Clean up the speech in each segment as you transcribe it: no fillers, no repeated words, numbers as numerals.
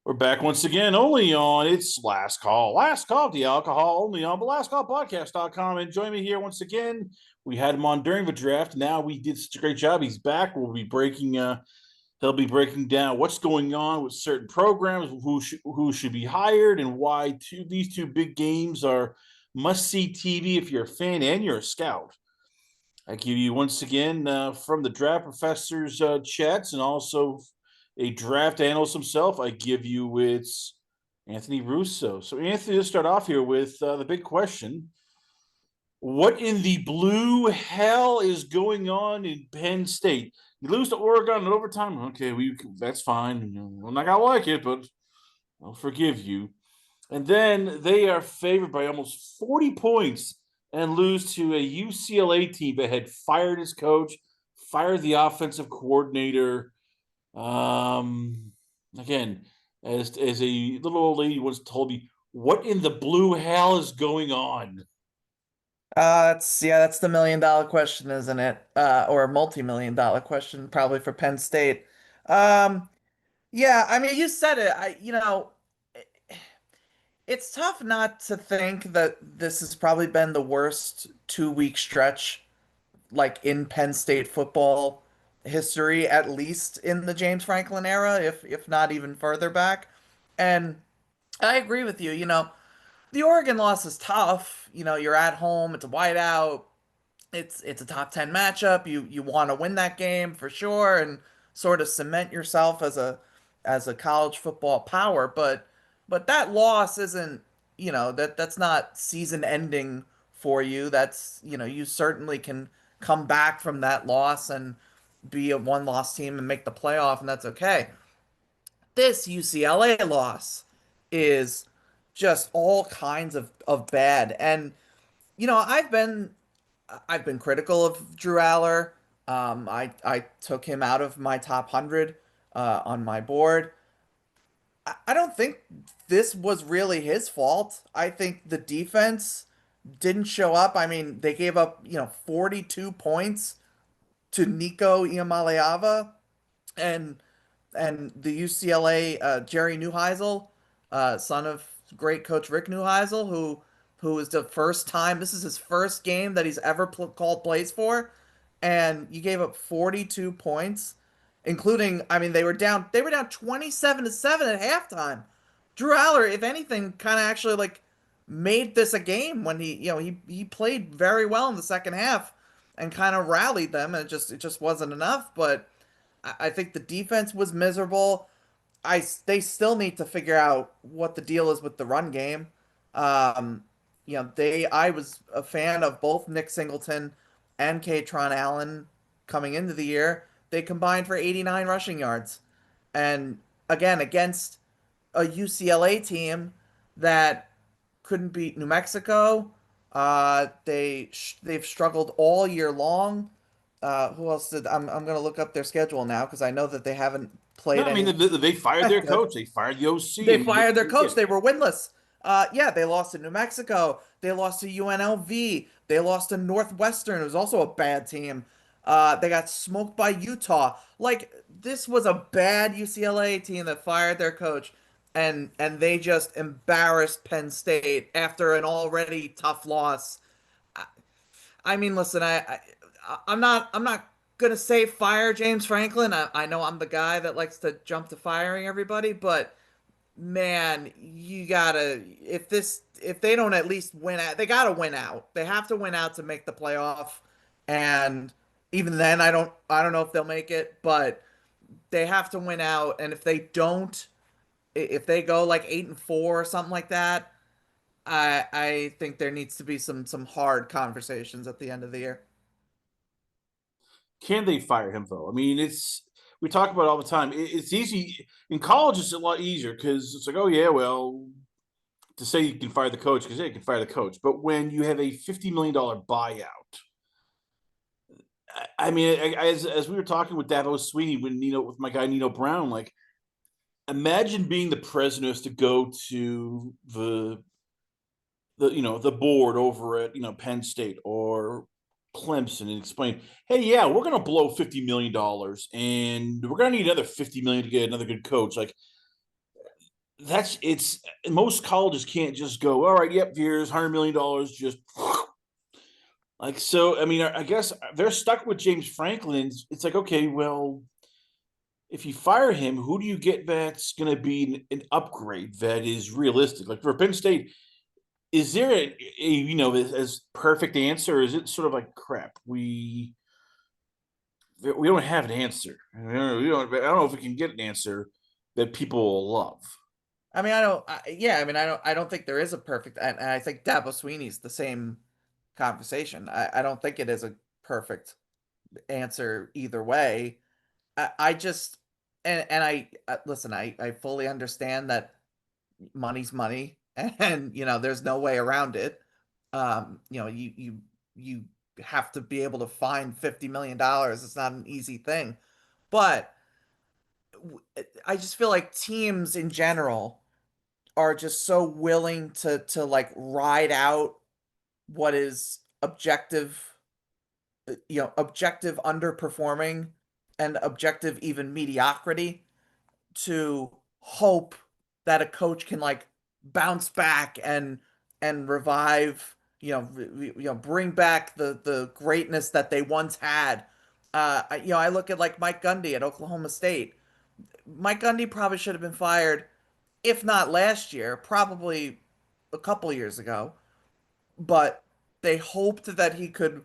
We're back once again, only on it's Last Call. Last Call, the alcohol, only on the lastcallpodcast.com. And join me here once again. We had him on during the draft. Now we did such a great job. He's back. He'll be breaking down what's going on with certain programs, who should be hired, and why these two big games are must see TV if you're a fan and you're a scout. I give you once again from the draft professor's chats and also a draft analyst himself. I give you it's Anthony Russo. So, Anthony, let's start off here with the big question. What in the blue hell is going on in Penn State? You lose to Oregon in overtime. Okay, that's fine. I'm not gonna like it, but I'll forgive you. And then they are favored by almost 40 points and lose to a UCLA team that had fired his coach, fired the offensive coordinator. Again, as a little old lady once told me, what in the blue hell is going on? That's the $1 million question, isn't it? Or a multi-million dollar question, probably for Penn State. Um, yeah, I mean, you said it. It's tough not to think that this has probably been the worst 2 week stretch, like in Penn State football history, at least in the James Franklin era, if not even further back. And I agree with you. The Oregon loss is tough. You're at home, it's a whiteout. It's a top 10 matchup. You want to win that game for sure and sort of cement yourself as a college football power, but that loss isn't, that's not season ending for you. That's, you certainly can come back from that loss and be a one-loss team and make the playoff, and that's okay. This UCLA loss is just all kinds of bad. And I've been critical of Drew Aller. I took him out of my top 100 on my board. I don't think this was really his fault. I think the defense didn't show up. I mean, they gave up, 42 points to Nico Iamaleava and the UCLA Jerry Neuheisel, son of great coach Rick Neuheisel, who is the first time this is his first game that he's ever called plays for, and you gave up 42 points, including, I mean, they were down 27-7 at halftime. Drew Aller, if anything, kind of actually like made this a game when he played very well in the second half and kind of rallied them, and it just wasn't enough. But I think the defense was miserable. They still need to figure out what the deal is with the run game. Um, I was a fan of both Nick Singleton and Katron Allen coming into the year. They combined for 89 rushing yards. And again, against a UCLA team that couldn't beat New Mexico. They've struggled all year long. Who else did I'm gonna look up their schedule now because I know that they haven't No, played I mean any they fired their good. coach. They fired the OC. I They mean, fired their yeah. coach. They were winless. Yeah, they lost to New Mexico. They lost to UNLV. They lost to Northwestern. It was also a bad team. They got smoked by Utah. Like, this was a bad UCLA team that fired their coach, and they just embarrassed Penn State after an already tough loss. I mean, listen, I'm not gonna say fire James Franklin. I know I'm the guy that likes to jump to firing everybody, but man, you gotta if they don't at least win out, they gotta win out. They have to win out to make the playoff. And even then, I don't know if they'll make it, but they have to win out. And if they don't, if they go like 8-4 or something like that, I think there needs to be some hard conversations at the end of the year. Can they fire him though? I mean, we talk about it all the time. It's easy in college. It's a lot easier because it's like, oh yeah, well, to say you can fire the coach because yeah, you can fire the coach. But when you have a $50 million buyout, I mean, as we were talking with Davo Sweeney when with my guy Nino Brown, like imagine being the president who has to go to the board over at Penn State or Clemson and explain, hey, yeah, we're gonna blow $50 million and we're gonna need another $50 million to get another good coach. Like that's it's most colleges can't just go, all right, yep, here's $100 million, just like so. I mean, I guess they're stuck with James Franklin. It's like, okay, well, if you fire him, who do you get that's going to be an upgrade that is realistic? Like for Penn State, is there a as perfect answer? Or is it sort of like crap? We don't have an answer. I don't know if we can get an answer that people will love. I mean, I don't. Yeah, I mean, I don't think there is a perfect. And I think Dabo Sweeney's the same conversation. I don't think it is a perfect answer either way. I just and I listen. I fully understand that money's money, and there's no way around it. You have to be able to find $50 million. It's not an easy thing, but I just feel like teams in general are just so willing to like ride out what is objective underperforming and objective even mediocrity to hope that a coach can like bounce back and revive, bring back the greatness that they once had. I look at like Mike Gundy at Oklahoma State. Mike Gundy probably should have been fired, if not last year, probably a couple years ago. But they hoped that he could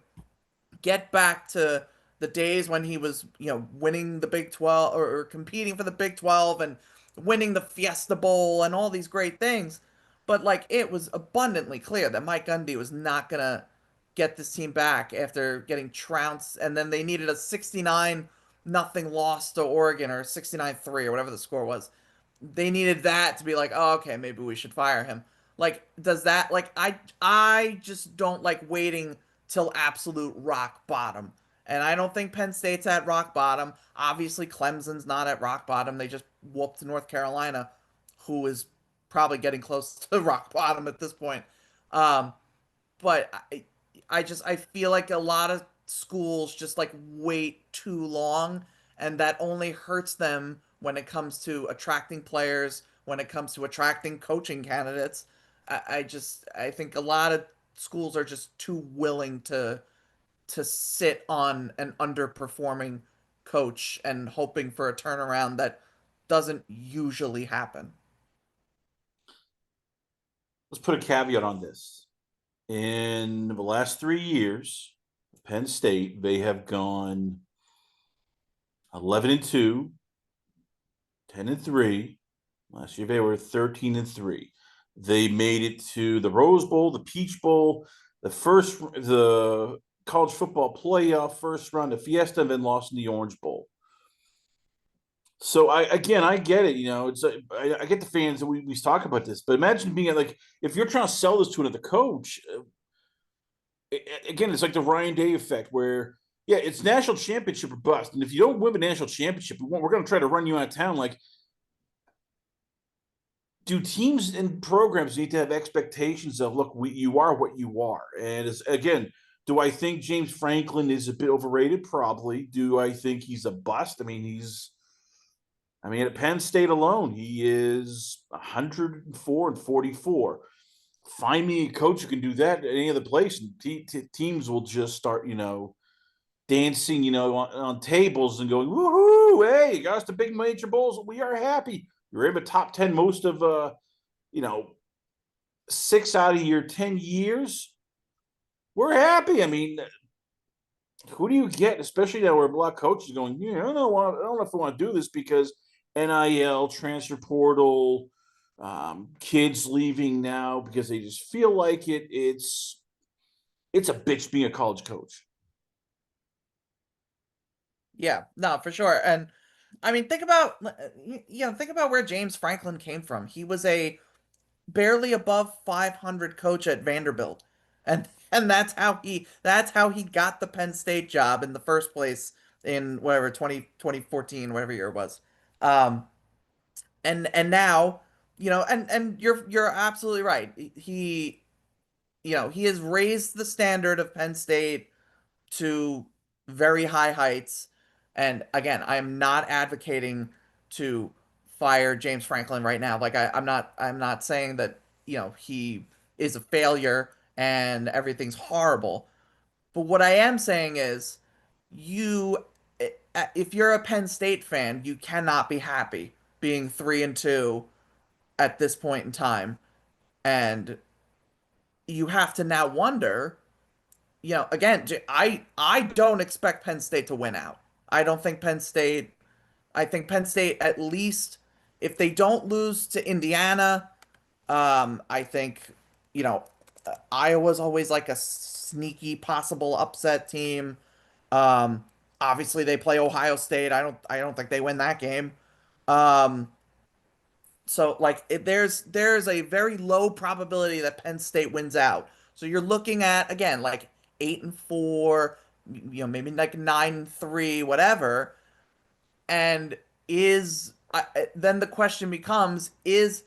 get back to the days when he was, winning the Big 12 or competing for the Big 12 and winning the Fiesta Bowl and all these great things. But like it was abundantly clear that Mike Gundy was not going to get this team back after getting trounced, and then they needed a 69-0 loss to Oregon, or 69-3, or whatever the score was. They needed that to be like, oh, okay, maybe we should fire him. Like, does that like I just don't like waiting till absolute rock bottom. And I don't think Penn State's at rock bottom. Obviously, Clemson's not at rock bottom. They just whooped North Carolina, who is probably getting close to rock bottom at this point. Um, but I feel like a lot of schools just like wait too long, and that only hurts them when it comes to attracting players, when it comes to attracting coaching candidates. I think a lot of schools are just too willing to sit on an underperforming coach and hoping for a turnaround that doesn't usually happen. Let's put a caveat on this. In the last 3 years, Penn State, they have gone 11-2, 10-3. Last year they were 13-3. They made it to the Rose Bowl, the Peach Bowl, the college football playoff first round, the Fiesta, and then lost in the Orange Bowl. So I get it. I get the fans that we talk about this, but imagine being like, if you're trying to sell this to another coach, again, it's like the Ryan Day effect, where yeah, it's national championship or bust, and if you don't win the national championship, we're going to try to run you out of town. Like, do teams and programs need to have expectations of, look, you are what you are? And again, do I think James Franklin is a bit overrated? Probably. Do I think he's a bust? I mean, at Penn State alone, he is 104-44. Find me a coach who can do that at any other place, and teams will just start, dancing, on tables and going, woohoo, hey, you got us the big major bowls. We are happy. You're in the top 10 most of, 6 out of your 10 years. We're happy. I mean, who do you get, especially now where a lot of coaches are going, yeah, I don't know if I want to do this because NIL, transfer portal, kids leaving now because they just feel like it. It's a bitch being a college coach. Yeah, no, for sure. And I mean, think about where James Franklin came from. He was a barely above 500 coach at Vanderbilt. And that's how he got the Penn State job in the first place in whatever 2014, whatever year it was. Um and now, and you're absolutely right. He has raised the standard of Penn State to very high heights. And again, I am not advocating to fire James Franklin right now. Like I'm not saying that, he is a failure and everything's horrible. But what I am saying is you if you're a Penn State fan, you cannot be happy being 3-2 at this point in time. And you have to now wonder, again, I don't expect Penn State to win out. I don't think Penn State I think Penn State, at least if they don't lose to Indiana, I think, you know, Iowa's always like a sneaky possible upset team. Um, Obviously they play Ohio State. I don't think they win that game. Um, so like there's a very low probability that Penn State wins out. So you're looking at again like 8-4, maybe like 9-3, whatever. And then the question becomes is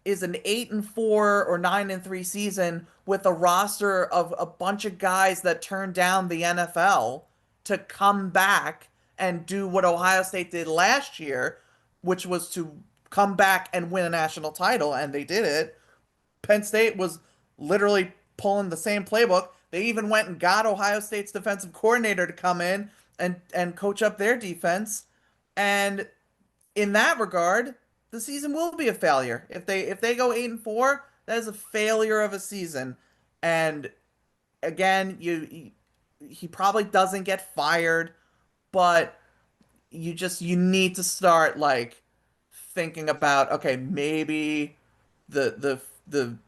an 8-4 or 9-3 season with a roster of a bunch of guys that turned down the NFL to come back and do what Ohio State did last year, which was to come back and win a national title, and they did it. Penn State was literally pulling the same playbook. They even went and got Ohio State's defensive coordinator to come in and coach up their defense. And in that regard, the season will be a failure. If they go 8-4, that is a failure of a season. And again, he probably doesn't get fired, but you need to start like thinking about, okay, maybe the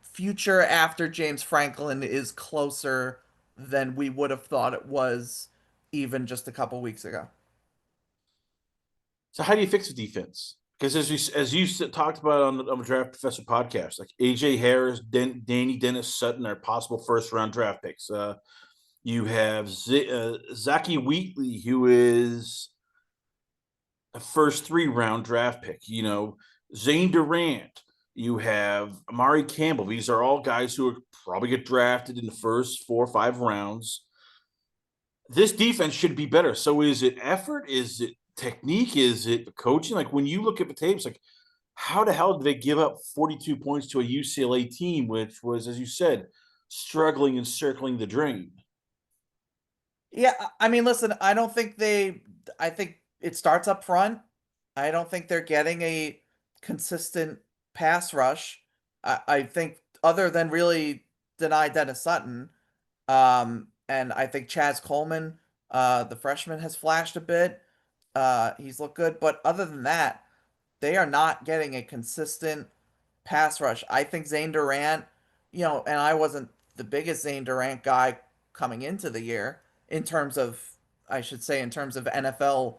future after James Franklin is closer than we would have thought it was even just a couple weeks ago. So how do you fix the defense? Because talked about on the Draft Professor podcast, like AJ Harris, Danny Dennis Sutton are possible first round draft picks. You have Zachy Wheatley, who is a first 3 round draft pick. Zane Durant. You have Amari Campbell. These are all guys who are probably get drafted in the first 4 or 5 rounds. This defense should be better. So is it effort? Is it technique? Is it coaching? Like when you look at the tapes, like how the hell did they give up 42 points to a UCLA team, which was, as you said, struggling and circling the drain? Yeah, I mean, listen, I think it starts up front. I don't think they're getting a consistent pass rush. I think other than really deny Dennis Sutton, and I think Chaz Coleman, the freshman, has flashed a bit. He's looked good, but other than that, they are not getting a consistent pass rush. I think Zane Durant, and I wasn't the biggest Zane Durant guy coming into the year in terms of, I should say, in terms of NFL,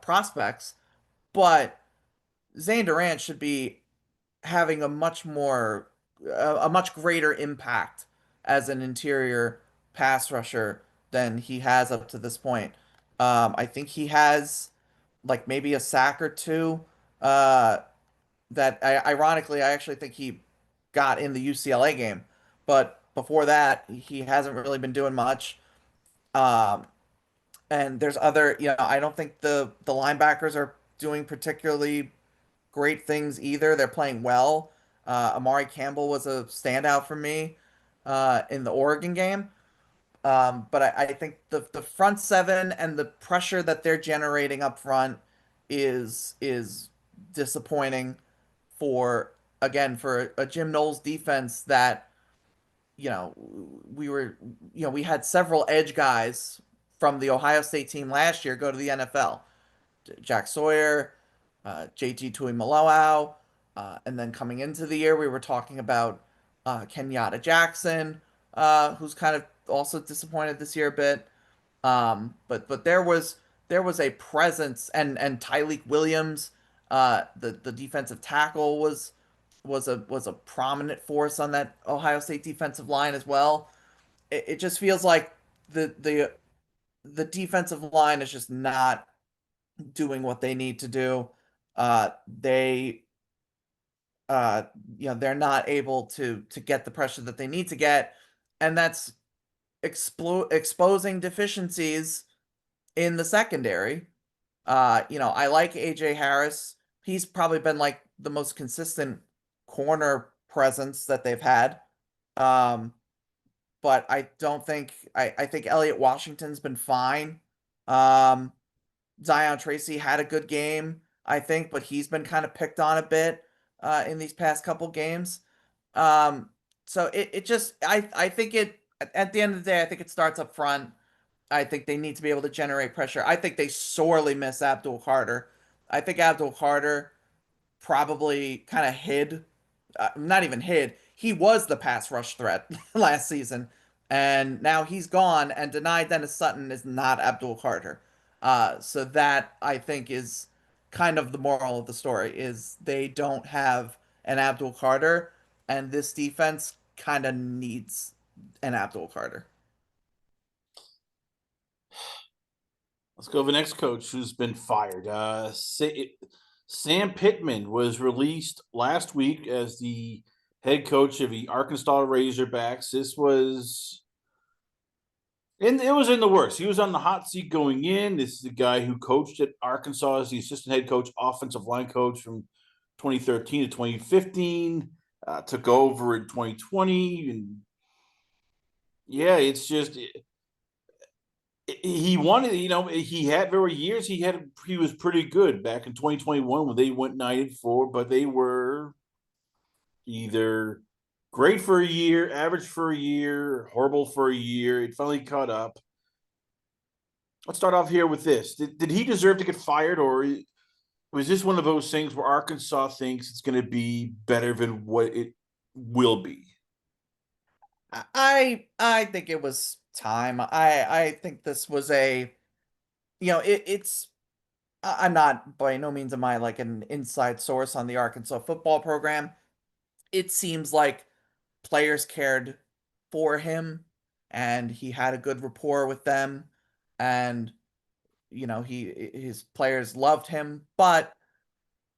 prospects, but Zane Durant should be having a much greater impact as an interior pass rusher than he has up to this point. I think he has like maybe a sack or two. Ironically, I actually think he got in the UCLA game, but before that, he hasn't really been doing much. Um, and there's other, I don't think the linebackers are doing particularly great things either. They're playing well. Amari Campbell was a standout for me in the Oregon game. But I think the front seven and the pressure that they're generating up front is disappointing for for a Jim Knowles defense that we were we had several edge guys from the Ohio State team last year go to the NFL. Jack Sawyer, JT Tuimoloau, and then coming into the year we were talking about Kenyatta Jackson, who's kind of also disappointed this year a bit. But there was a presence, and Tyleik Williams, the defensive tackle was a prominent force on that Ohio State defensive line as well. It just feels like the defensive line is just not doing what they need to do. They they're not able to get the pressure that they need to get, and that's exposing deficiencies in the secondary. I like AJ Harris. he's probably been like the most consistent corner presence that they've had. Um, but I don't think I think Elliot Washington's been fine. Um, Zion Tracy had a good game, I think, but he's been kind of picked on a bit in these past couple games. Um, so it just I think it at the end of the day, I think it starts up front. I think they need to be able to generate pressure. I think they sorely miss Abdul Carter. I think Abdul Carter probably kind of hid, not even hid. He was the pass rush threat last season, and now he's gone. And denied Dennis Sutton is not Abdul Carter. So that I think is kind of the moral of the story is they don't have an Abdul Carter, and this defense kind of needs an Abdul Carter. Let's go to the next coach who's been fired. Sam Pittman was released last week as the head coach of the Arkansas Razorbacks. This was, and it was in the works. He was on the hot seat going in. This is the guy who coached at Arkansas as the assistant head coach, offensive line coach from 2013 to 2015. Took over in 2020, and yeah, it's just he wanted, he had very years he was pretty good back in 2021 when they went 9-4, but they were either great for a year, average for a year, horrible for a year. It finally caught up. Let's start off here with this. Did he deserve to get fired, or was this one of those things where Arkansas thinks it's going to be better than what it will be? I think it was time. I think this was a it's I'm not by no means am I like an inside source on the Arkansas football program. It seems like players cared for him and he had a good rapport with them and his players loved him, but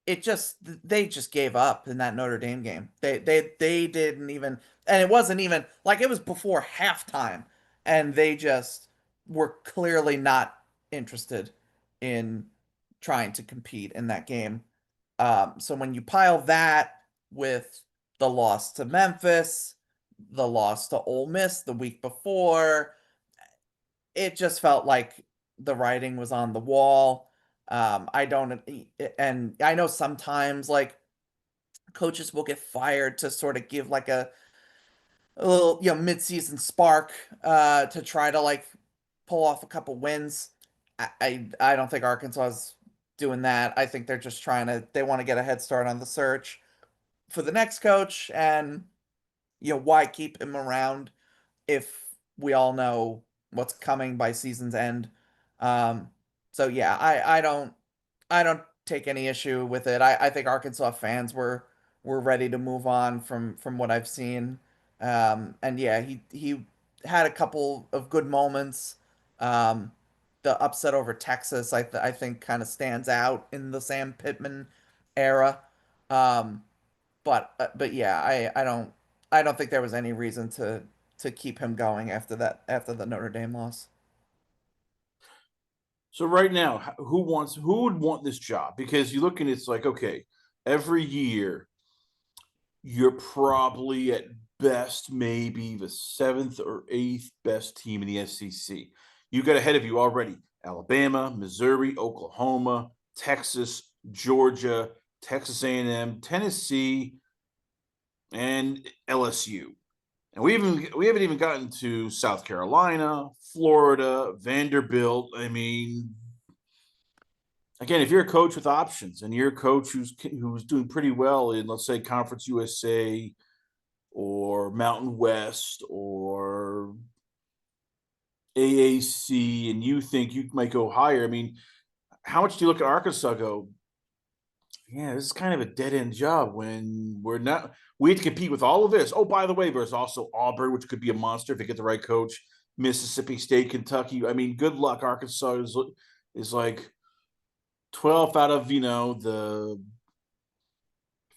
it just they just gave up in that Notre Dame game. They didn't even, and it wasn't even like it was before halftime and they just were clearly not interested in trying to compete in that game. So when you pile that with the loss to Memphis, the loss to Ole Miss the week before, it just felt like the writing was on the wall. I don't, and I know sometimes like coaches will get fired to sort of give like a little, mid-season spark, to try to like pull off a couple wins. I don't think Arkansas is doing that. I think they're just they want to get a head start on the search for the next coach, and why keep him around if we all know what's coming by season's end. Um, so yeah, I don't take any issue with it. I think Arkansas fans were ready to move on from what I've seen. And yeah, he had a couple of good moments. Um, the upset over Texas, I think, kind of stands out in the Sam Pittman era. Um, but yeah, I don't think there was any reason to keep him going after the Notre Dame loss. So right now, who would want this job? Because you look and it's like, okay, every year you're probably at best maybe the seventh or eighth best team in the SEC. You got ahead of you already Alabama, Missouri, Oklahoma, Texas, Georgia, Texas A&M, Tennessee, and LSU. And we haven't even gotten to South Carolina, Florida, Vanderbilt. I mean, again, if you're a coach with options and you're a coach who's doing pretty well in, let's say, Conference USA or Mountain West or AAC, and you think you might go higher, I mean, how much do you look at Arkansas go, yeah, this is kind of a dead end job when we're not, we have to compete with all of this. Oh, by the way, there's also Auburn, which could be a monster if they get the right coach, Mississippi State, Kentucky. I mean, good luck. Arkansas is like 12th out of, the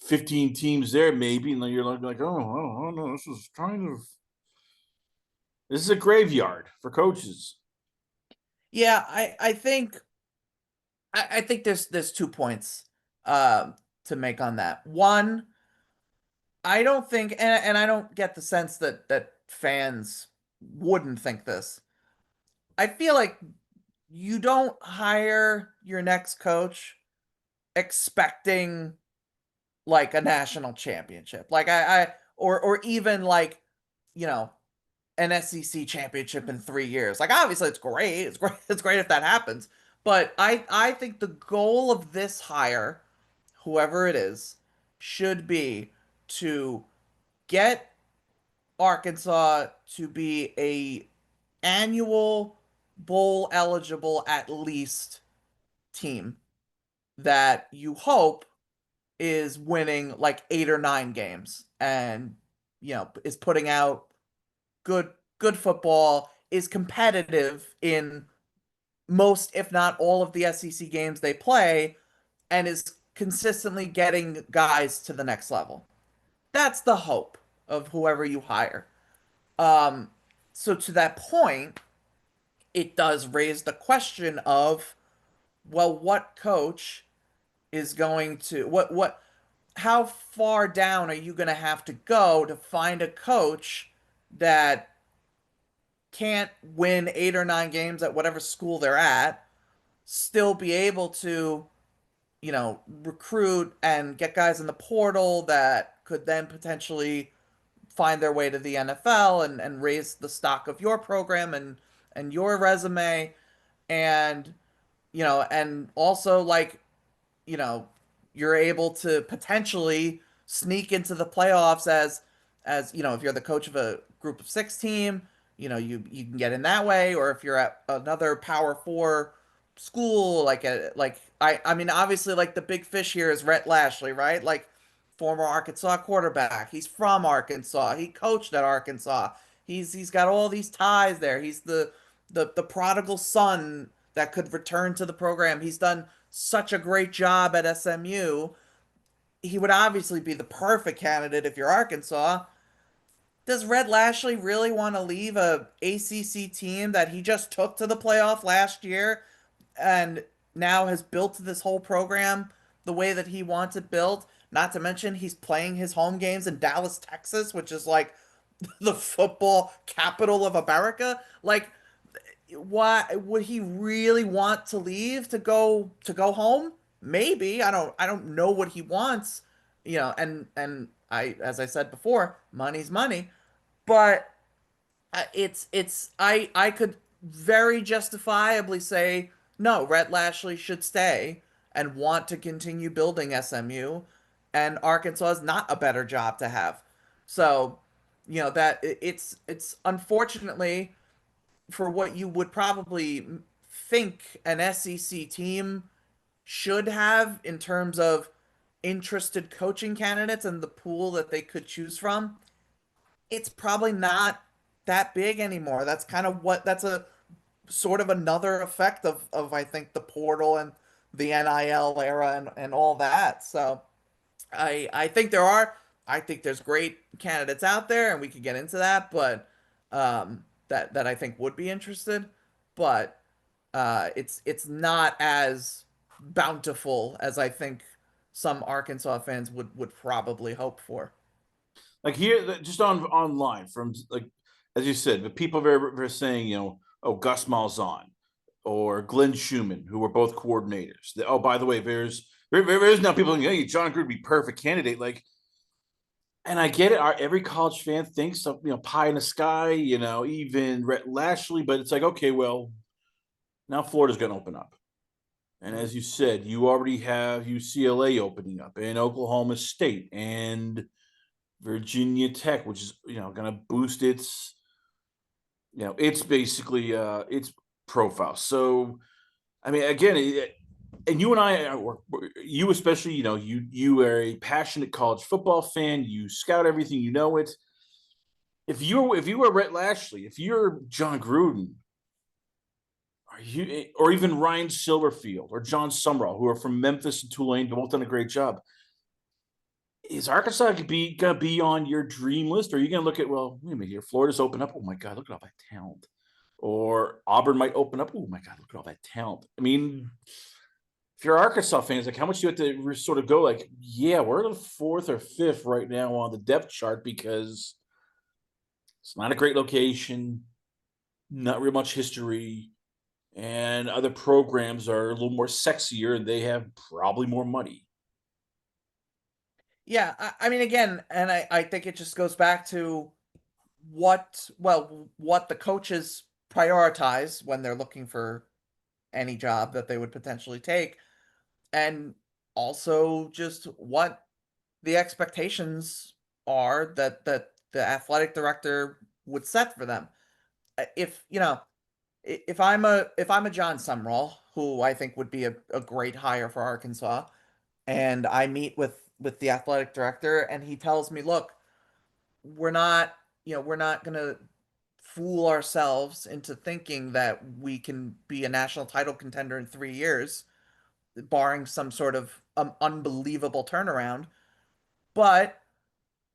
15 teams there, maybe. And then you're like, oh, no, this is a graveyard for coaches. Yeah, I think there's 2 points. to make on that. One, I don't think, and I don't get the sense that fans wouldn't think this. I feel like you don't hire your next coach expecting like a national championship. Like or even like, you know, an SEC championship in 3 years. Like obviously it's great. It's great. It's great if that happens. But I think the goal of this hire, whoever it is, should be to get Arkansas to be a annual bowl eligible at least team that you hope is winning like 8 or 9 games and is putting out good good football, is competitive in most if not all of the SEC games they play, and is consistently getting guys to the next level. That's the hope of whoever you hire. Um, so to that point, it does raise the question of, well, what coach is going to what how far down are you going to have to go to find a coach that can't win 8 or 9 games at whatever school they're at, still be able to, recruit and get guys in the portal that could then potentially find their way to the NFL and raise the stock of your program and your resume, and and also like, you know, you're able to potentially sneak into the playoffs as if you're the coach of a group of six team, you can get in that way, or if you're at another Power Four school, I mean obviously like the big fish here is Rhett Lashley, right? Like former Arkansas quarterback. He's from Arkansas. He coached at Arkansas. He's got all these ties there. He's the prodigal son that could return to the program. He's done such a great job at SMU. He would obviously be the perfect candidate if you're Arkansas. Does Red Lashley really want to leave a ACC team that he just took to the playoff last year and now has built this whole program the way that he wants it built? Not to mention he's playing his home games in Dallas, Texas, which is like the football capital of America. Like, why would he really want to leave to go home? Maybe. I don't know what he wants, and I, as I said before, money's money, but I could very justifiably say no, Rhett Lashley should stay and want to continue building SMU, and Arkansas is not a better job to have. So, that it's unfortunately for what you would probably think an SEC team should have in terms of interested coaching candidates and the pool that they could choose from, it's probably not that big anymore. That's a sort of another effect of I think the portal and the NIL era and all that. So I think I think there's great candidates out there, and we could get into that, but that I think would be interested, but it's not as bountiful as I think some Arkansas fans would probably hope for. Like here, just on online from like as you said, the people are saying, oh, Gus Malzahn or Glenn Schumann, who were both coordinators. Oh, by the way, there's now people saying, hey, John Gruden would be perfect candidate. Like, and I get it. Every college fan thinks of pie in the sky, even Rhett Lashley, but it's like, okay, well, now Florida's going to open up. And as you said, you already have UCLA opening up and Oklahoma State and Virginia Tech, which is going to boost it's basically its profile. So I mean, again, and you and I, you especially, you are a passionate college football fan. You scout everything, it. If you were Rhett Lashley, if you're John Gruden, or even Ryan Silverfield or John Summerall, who are from Memphis and Tulane, both done a great job. Is Arkansas gonna be on your dream list? Or are you gonna look at, well, wait a minute here, Florida's open up. Oh my God, look at all that talent. Or Auburn might open up. Oh my God, look at all that talent. I mean, if you're Arkansas fans, like how much do you have to sort of go like, yeah, we're the fourth or fifth right now on the depth chart because it's not a great location, not real much history, and other programs are a little more sexier and they have probably more money. Yeah, I mean, again, and I think it just goes back to what the coaches prioritize when they're looking for any job that they would potentially take, and also just what the expectations are that the athletic director would set for them. If you know, if I'm a John Sumrall, who I think would be a great hire for Arkansas, and I meet with the athletic director, and he tells me, look, we're not, we're not gonna fool ourselves into thinking that we can be a national title contender in 3 years, barring some sort of unbelievable turnaround. But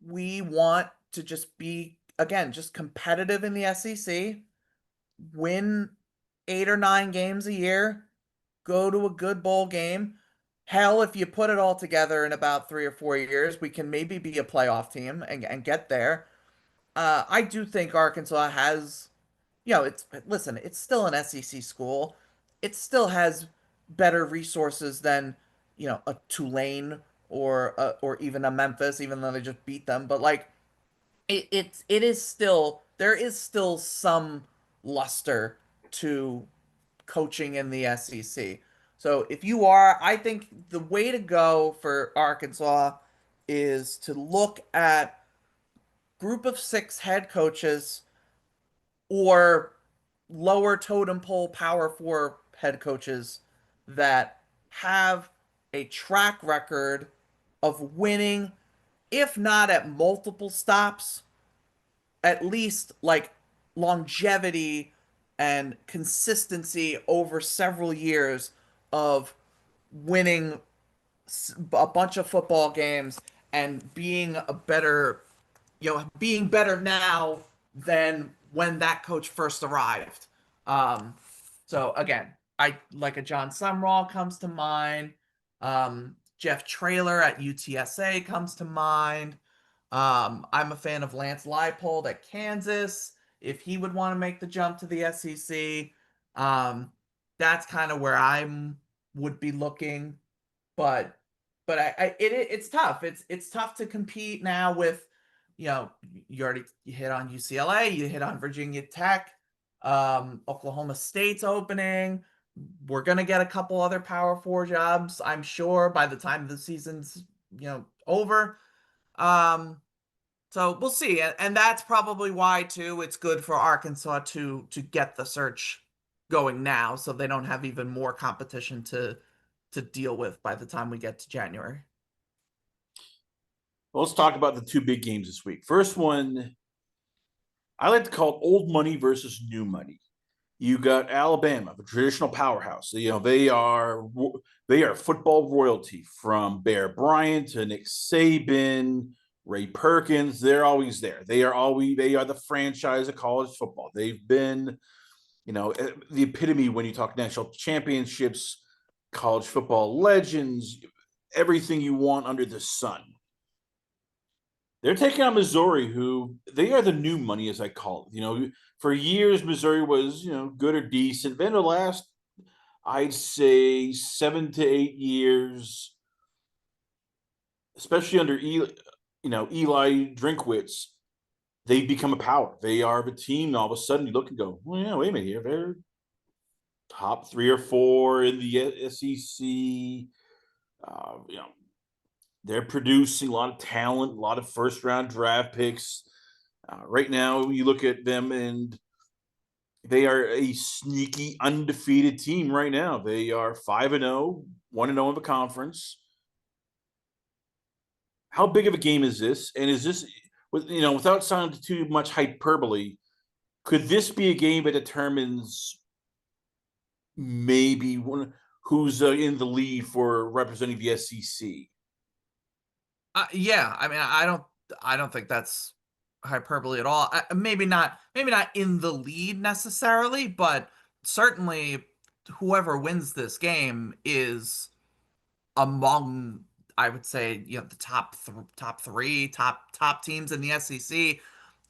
we want to just be, again, just competitive in the SEC, win 8 or 9 games a year, go to a good bowl game. Hell, if you put it all together in about 3 or 4 years, we can maybe be a playoff team and get there. I do think Arkansas has, it's, listen, it's still an SEC school. It still has better resources than, a Tulane or even a Memphis, even though they just beat them. But like, it is still, there is still some luster to coaching in the SEC. So if you are, I think the way to go for Arkansas is to look at group of 6 head coaches or lower totem pole power 4 head coaches that have a track record of winning, if not at multiple stops, at least like longevity and consistency over several years of winning a bunch of football games and being a better, being better now than when that coach first arrived. Um, so again, I like a John Sumrall comes to mind. Jeff Traylor at UTSA comes to mind. I'm a fan of Lance Leipold at Kansas. If he would want to make the jump to the SEC, that's kind of where I'm would be looking. But it's tough. It's tough to compete now with, you hit on UCLA, you hit on Virginia Tech, Oklahoma State's opening. We're gonna get a couple other Power Four jobs, I'm sure, by the time the season's over. So we'll see, and that's probably why too it's good for Arkansas to get the search going now, so they don't have even more competition to deal with by the time we get to January. Well, let's talk about the two big games this week. First one, I like to call it old money versus new money. You got Alabama, the traditional powerhouse. They are football royalty from Bear Bryant to Nick Saban, Ray Perkins. They're always there. They are the franchise of college football. They've been, the epitome when you talk national championships, college football legends, everything you want under the sun. They're taking on Missouri, who they are the new money, as I call it. For years, Missouri was, good or decent. Then the last, I'd say, 7 to 8 years, especially under Eli Drinkwitz, they've become a power. They are the team. And all of a sudden, you look and go, well, yeah, wait a minute here. They're top 3 or 4 in the SEC. They're producing a lot of talent, a lot of first round draft picks. Right now, you look at them and they are a sneaky undefeated team right now. They are 5-0, 1-0 in the conference. How big of a game is this? And is this, without sounding too much hyperbole, could this be a game that determines maybe who's in the lead for representing the SEC? Yeah, I mean, I don't think that's hyperbole at all. Maybe not in the lead necessarily, but certainly whoever wins this game is among, I would say, the top three, top teams in the SEC.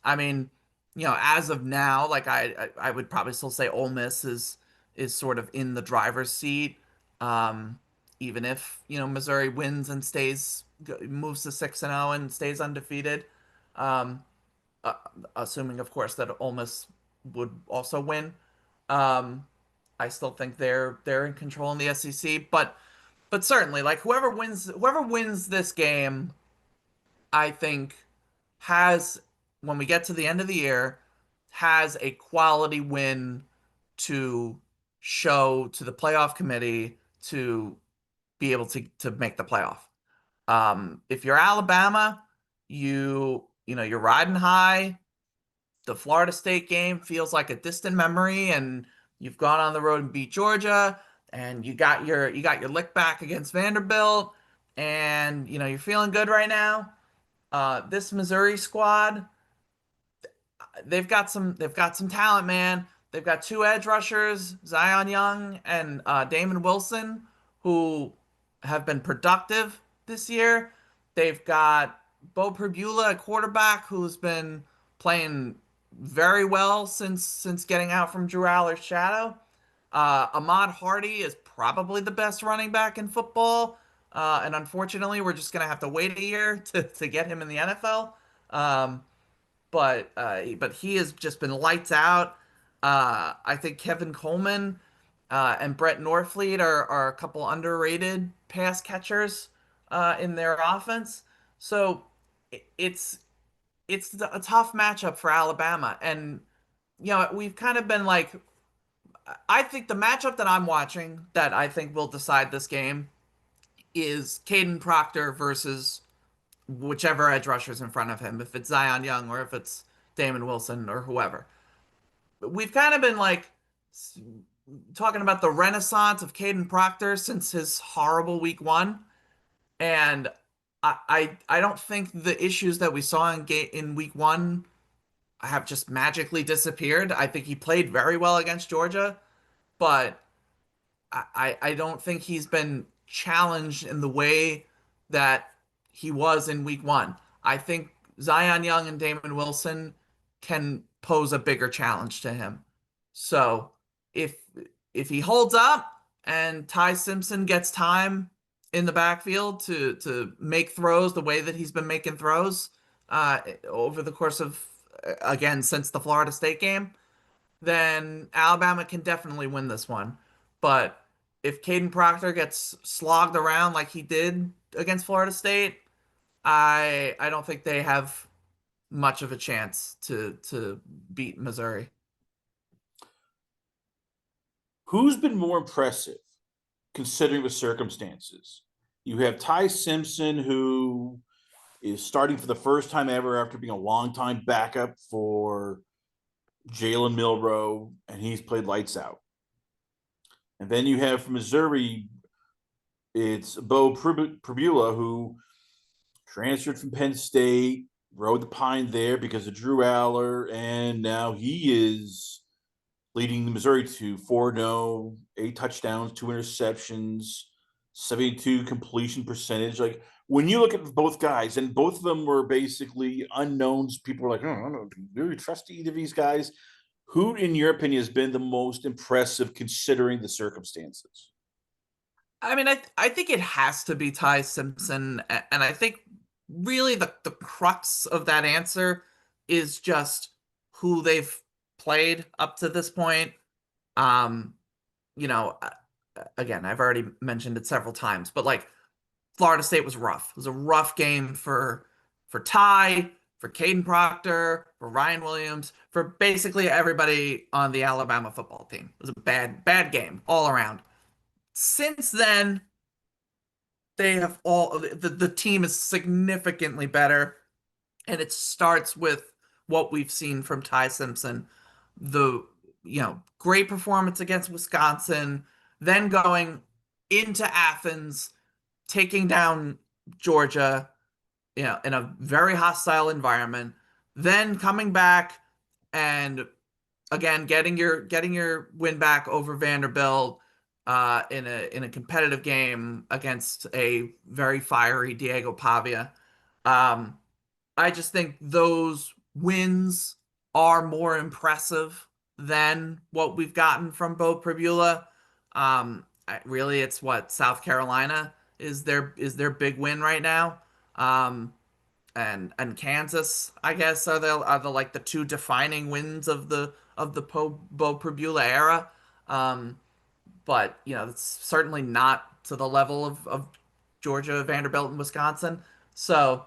I mean, as of now, like I would probably still say Ole Miss is sort of in the driver's seat. Um, Even if, Missouri wins and moves to 6-0 and stays undefeated. Um, uh, Assuming, of course, that Ole Miss would also win. Um, I still think they're in control in the SEC, but certainly, like, whoever wins this game, I think has, when we get to the end of the year, has a quality win to show to the playoff committee to be able to make the playoff. If you're Alabama, you're riding high. The Florida State game feels like a distant memory, and you've gone on the road and beat Georgia, and you got your lick back against Vanderbilt, and you're feeling good right now. This Missouri squad, they've got some talent, man. They've got two edge rushers, Zion Young and Damon Wilson, who have been productive this year. They've got Bo Perbula, a quarterback, who's been playing very well since getting out from Drew Aller's shadow. Ahmad Hardy is probably the best running back in football, and unfortunately, we're just gonna have to wait a year to get him in the NFL. Um, but he has just been lights out. I think Kevin Coleman and Brett Norfleet are a couple underrated pass catchers in their offense. So it's a tough matchup for Alabama, and we've kind of been like, I think the matchup that I'm watching that I think will decide this game is Caden Proctor versus whichever edge rusher's in front of him, if it's Zion Young or if it's Damon Wilson or whoever. We've kind of been like talking about the renaissance of Caden Proctor since his horrible week 1, and I don't think the issues that we saw in week 1 have just magically disappeared. I think he played very well against Georgia, but I don't think he's been challenged in the way that he was in week 1. I think Zion Young and Damon Wilson can pose a bigger challenge to him. So if if he holds up and Ty Simpson gets time in the backfield to make throws the way that he's been making throws over the course of, again, since the Florida State game, then Alabama can definitely win this one. But if Caden Proctor gets slogged around like he did against Florida State, I don't think they have much of a chance to beat Missouri. Who's been more impressive considering the circumstances? You have Ty Simpson, who is starting for the first time ever after being a long-time backup for Jalen Milroe, and he's played lights out. And then you have from Missouri, it's Bo Perbula, who transferred from Penn State, rode the pine there because of Drew Aller, and now he is leading Missouri to 4-0, 8 touchdowns, 2 interceptions, 72 completion percentage. Like, when you look at both guys, and both of them were basically unknowns, people are like, oh, I don't know, do you really trust either of these guys? Who, in your opinion, has been the most impressive considering the circumstances? I mean, I think it has to be Ty Simpson, and I think really the crux of that answer is just who they've played up to this point. Um, you know, uh, Again, I've already mentioned it several times, but like, Florida State was rough. It was a rough game for Ty, for Caden Proctor, for Ryan Williams, for basically everybody on the Alabama football team. It was a bad game all around. Since then, the team is significantly better, and it starts with what we've seen from Ty Simpson. The great performance against Wisconsin, then going into Athens, taking down Georgia, in a very hostile environment, then coming back and again getting your win back over Vanderbilt, in a competitive game against a very fiery Diego Pavia. Um, I just think those wins are more impressive than what we've gotten from Bo Pribula. Really, it's what South Carolina is their big win right now. Um, and Kansas, I guess, are the like the two defining wins of the Bo Pribula era. Um, but it's certainly not to the level of Georgia, Vanderbilt, and Wisconsin. So,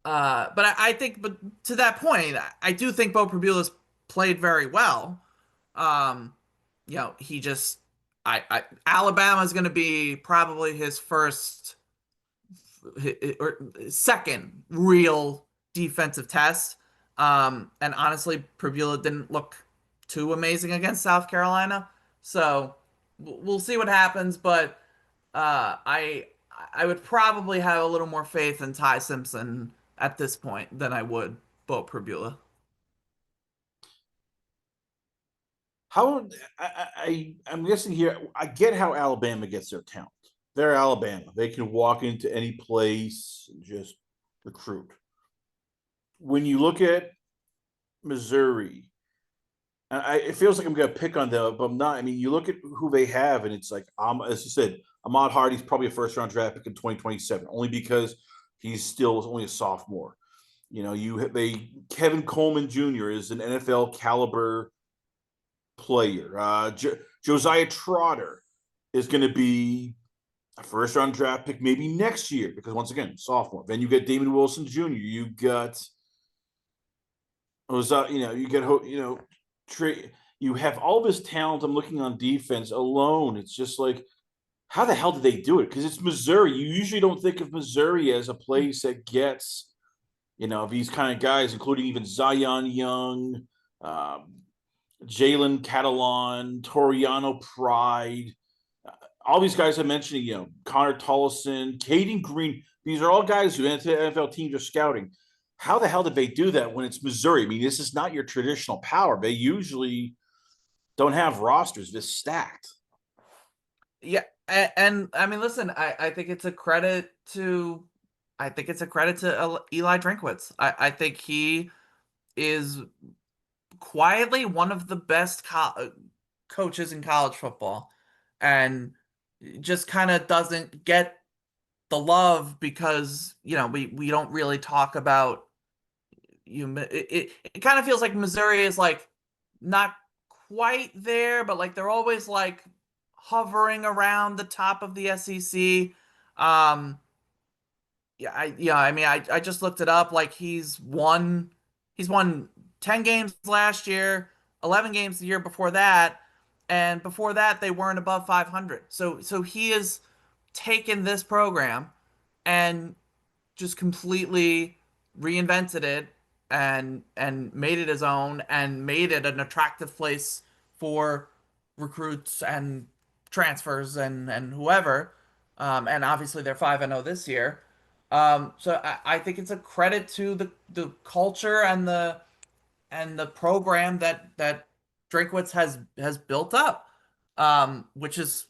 but I think, but to that point, I do think Bo Pribula's played very well. Um, he just, Alabama is going to be probably his first or second real defensive test. And honestly, Pribula didn't look too amazing against South Carolina. So we'll see what happens, but I would probably have a little more faith in Ty Simpson at this point than I would Bo Pribula. How I'm guessing here. I get how Alabama gets their talent. They're Alabama. They can walk into any place and just recruit. When you look at Missouri, it feels like I'm going to pick on them, but I'm not. I mean, you look at who they have, and it's like, as you said, Ahmad Hardy's probably a first round draft pick in 2027, only because he's still only a sophomore. Kevin Coleman Jr. is an NFL caliber player. Josiah Trotter is going to be a first round draft pick maybe next year because once again, sophomore. Then you get Damon Wilson Jr. You got you get you have all this talent. I'm looking on defense alone. It's just like, how the hell did they do it? Because it's Missouri. You usually don't think of Missouri as a place that gets, these kind of guys, including even Zion Young, um, Jalen Catalon, Toriano Pride, all these guys I mentioned, Connor Tollison, Caden Green. These are all guys who NFL teams are scouting. How the hell did they do that when it's Missouri? I mean, this is not your traditional power. They usually don't have rosters this stacked. Yeah, and I mean, listen, I think it's a credit to Eli Drinkwitz. I think he is quietly one of the best coaches in college football, and just kind of doesn't get the love because we don't really talk about it kind of feels like Missouri is like not quite there, but like they're always like hovering around the top of the SEC. Um, I mean, I just looked it up. Like he's won 10 games last year, 11 games the year before that, and before that they weren't above 500. So he has taken this program and just completely reinvented it and made it his own and made it an attractive place for recruits and transfers and whoever. And obviously they're 5-0 this year. So I think it's a credit to the culture and the program that Drinkwitz has built up. Which is,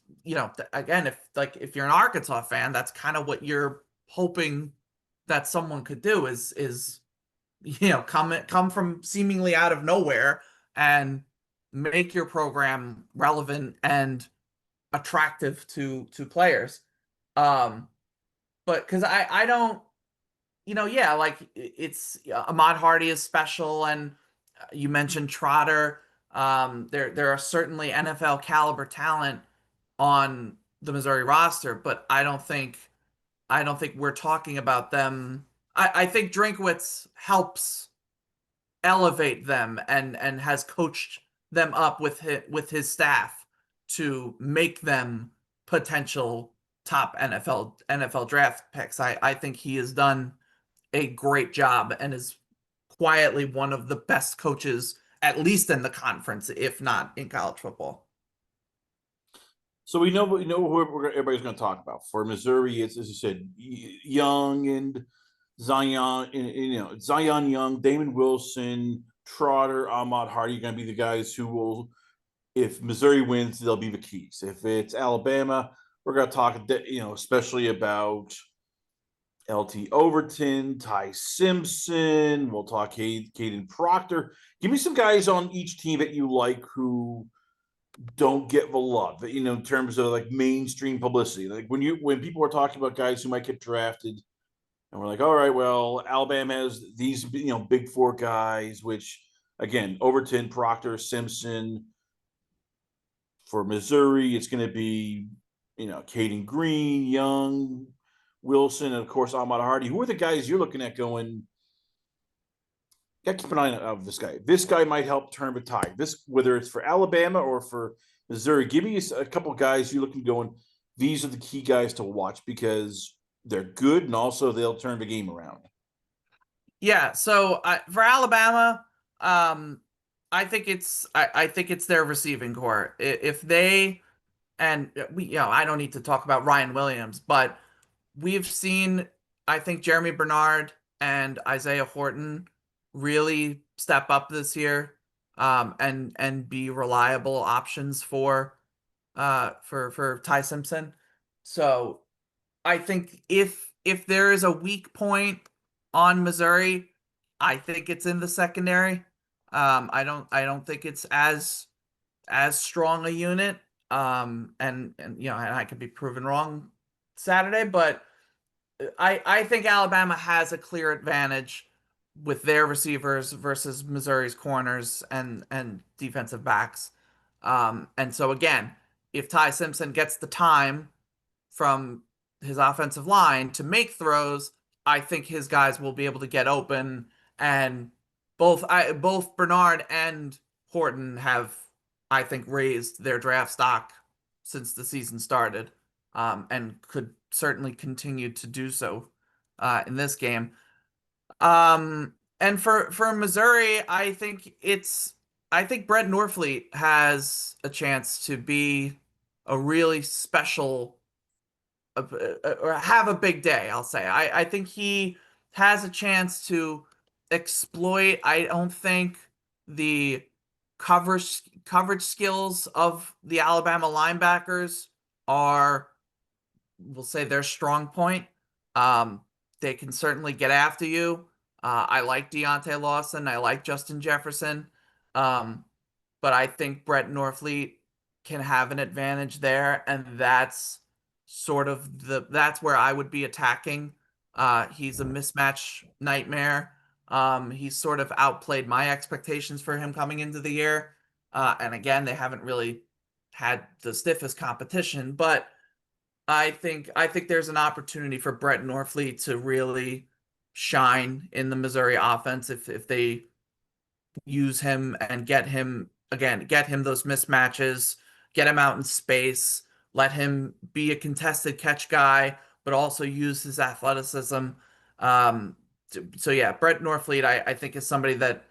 again, if you're an Arkansas fan, that's kind of what you're hoping that someone could do is come from seemingly out of nowhere and make your program relevant and attractive to players. But because I don't, yeah, like it's Ahmad Hardy is special, and you mentioned Trotter. There are certainly NFL caliber talent on the Missouri roster, but I don't think we're talking about them. I think Drinkwitz helps elevate them and has coached them up with his staff to make them potential top NFL draft picks. I think he has done a great job and is quietly one of the best coaches, at least in the conference, if not in college football. So we know who everybody's going to talk about. For Missouri, it's, as you said, Young and Zion, Zion Young, Damon Wilson, Trotter, Ahmad Hardy are going to be the guys who will If Missouri wins, they'll be the keys. If it's Alabama, we're going to talk, especially about LT Overton, Ty Simpson. We'll talk Caden Proctor. Give me some guys on each team that you like who don't get the love, in terms of like mainstream publicity. Like when people are talking about guys who might get drafted, and we're like, all right, well, Alabama has these, big four guys, which again, Overton, Proctor, Simpson. For Missouri, it's going to be, Caden Green, Young, Wilson, and of course Ahmad Hardy. Who are the guys you're looking at going? Got to keep an eye on this guy. This guy might help turn the tide. This, whether it's for Alabama or for Missouri, give me a couple of guys you're looking going. These are the key guys to watch because they're good and also they'll turn the game around. Yeah, so for Alabama, I think it's their receiving core. If they and we, I don't need to talk about Ryan Williams, but we've seen, I think, Jeremy Bernard and Isaiah Horton really step up this year, and be reliable options for Ty Simpson. So I think if there is a weak point on Missouri, I think it's in the secondary. I don't think it's as strong a unit. And I could be proven wrong Saturday, but I think Alabama has a clear advantage with their receivers versus Missouri's corners and defensive backs. And so again, if Ty Simpson gets the time from his offensive line to make throws, I think his guys will be able to get open. And both Bernard and Horton have, I think, raised their draft stock since the season started, and could certainly continue to do so in this game. And for Missouri, I think Brett Norfleet has a chance to be a really special, or have a big day, I'll say. I think he has a chance to exploit. I don't think the coverage skills of the Alabama linebackers are, we'll say, their strong point. They can certainly get after you. I like Deontay Lawson. I like Justin Jefferson. Um, but I think Brett Norfleet can have an advantage there, and that's where I would be attacking. He's a mismatch nightmare. He's sort of outplayed my expectations for him coming into the year. And again, they haven't really had the stiffest competition, but I think there's an opportunity for Brett Norfleet to really shine in the Missouri offense if they use him and get him those mismatches, get him out in space, let him be a contested catch guy, but also use his athleticism. So yeah, Brett Norfleet, I think, is somebody that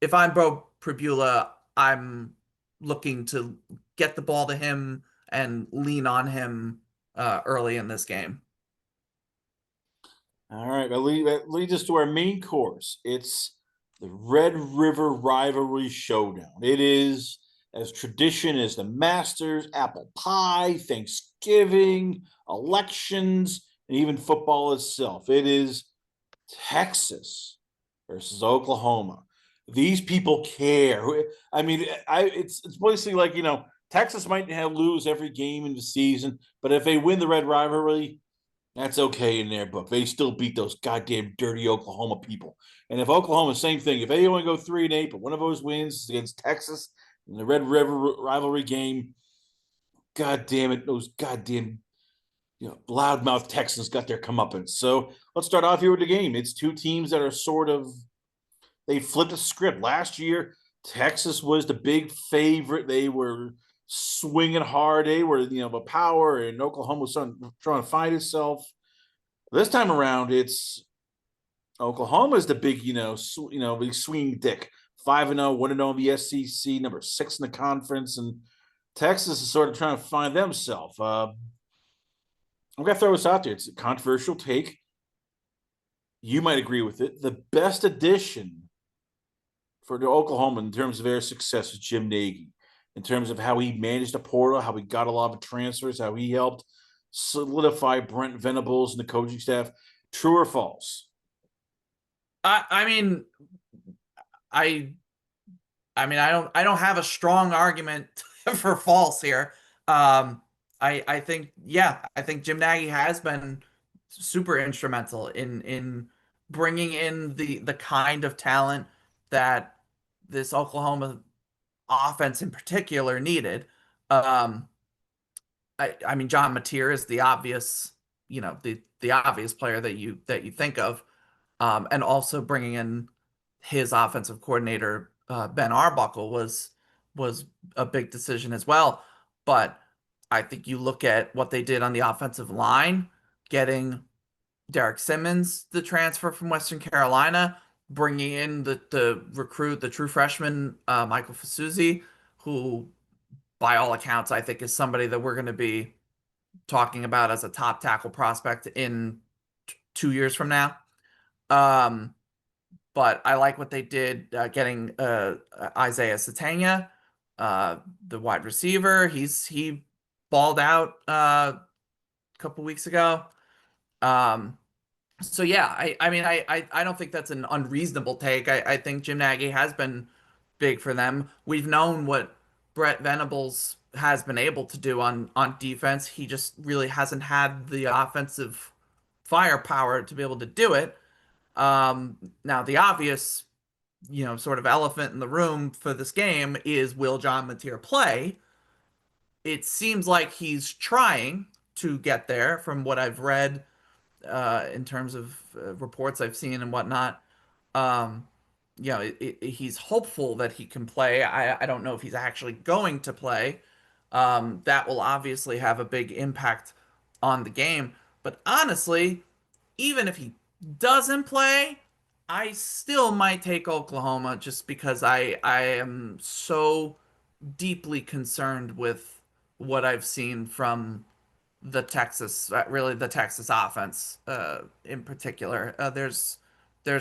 if I'm Bo Pribula, I'm looking to get the ball to him and lean on him early in this game. All right, that leads us to our main course. It's the Red River Rivalry Showdown. It is as tradition as the Masters, apple pie, Thanksgiving, elections, and even football itself. It is Texas versus Oklahoma. These people care. I mean, it's basically like, Texas might lose every game in the season, but if they win the Red Rivalry, that's okay in their book. They still beat those goddamn dirty Oklahoma people. And if Oklahoma, same thing. If they only go 3-8, but one of those wins is against Texas in the Red River Rivalry game, god damn it, those goddamn loudmouth Texans got their comeuppance. So let's start off here with the game. It's two teams that are they flipped the script. Last year, Texas was the big favorite. They were swinging hard. They were, the power, and Oklahoma was trying to find itself. This time around, it's Oklahoma is the big, big swinging dick. 5-0, 1-0 in the SEC, number 6 in the conference, and Texas is sort of trying to find themselves. I'm gonna throw this out there. It's a controversial take. You might agree with it. The best addition for the Oklahoma in terms of their success is Jim Nagy. in terms of how he managed the portal, how he got a lot of transfers, how he helped solidify Brent Venables and the coaching staff. True or false? I mean, I I don't have a strong argument for false here. I think I think Jim Nagy has been super instrumental in bringing in the kind of talent that this Oklahoma offense in particular needed. Um, I mean John Mateer is the obvious, the obvious player that you think of, and also bringing in his offensive coordinator Ben Arbuckle was a big decision as well. But I think you look at what they did on the offensive line, getting Derek Simmons, the transfer from Western Carolina, bringing in the recruit, the true freshman Michael Fasuzi, who by all accounts I think is somebody that we're going to be talking about as a top tackle prospect in 2 years from now. Um, but I like what they did getting Isaiah Satania, the wide receiver. He balled out a couple weeks ago. Um, so yeah, I mean I don't think that's an unreasonable take. I think Jim Nagy has been big for them. We've known what Brett Venables has been able to do on defense. He just really hasn't had the offensive firepower to be able to do it. Now the obvious, sort of elephant in the room for this game is, will John Mateer play? It seems like he's trying to get there from what I've read in terms of reports I've seen and whatnot. Um, he's hopeful that he can play. I don't know if he's actually going to play. That will obviously have a big impact on the game. But honestly, even if he doesn't play, I still might take Oklahoma just because I am so deeply concerned with what I've seen from the Texas, really the Texas offense in particular. There's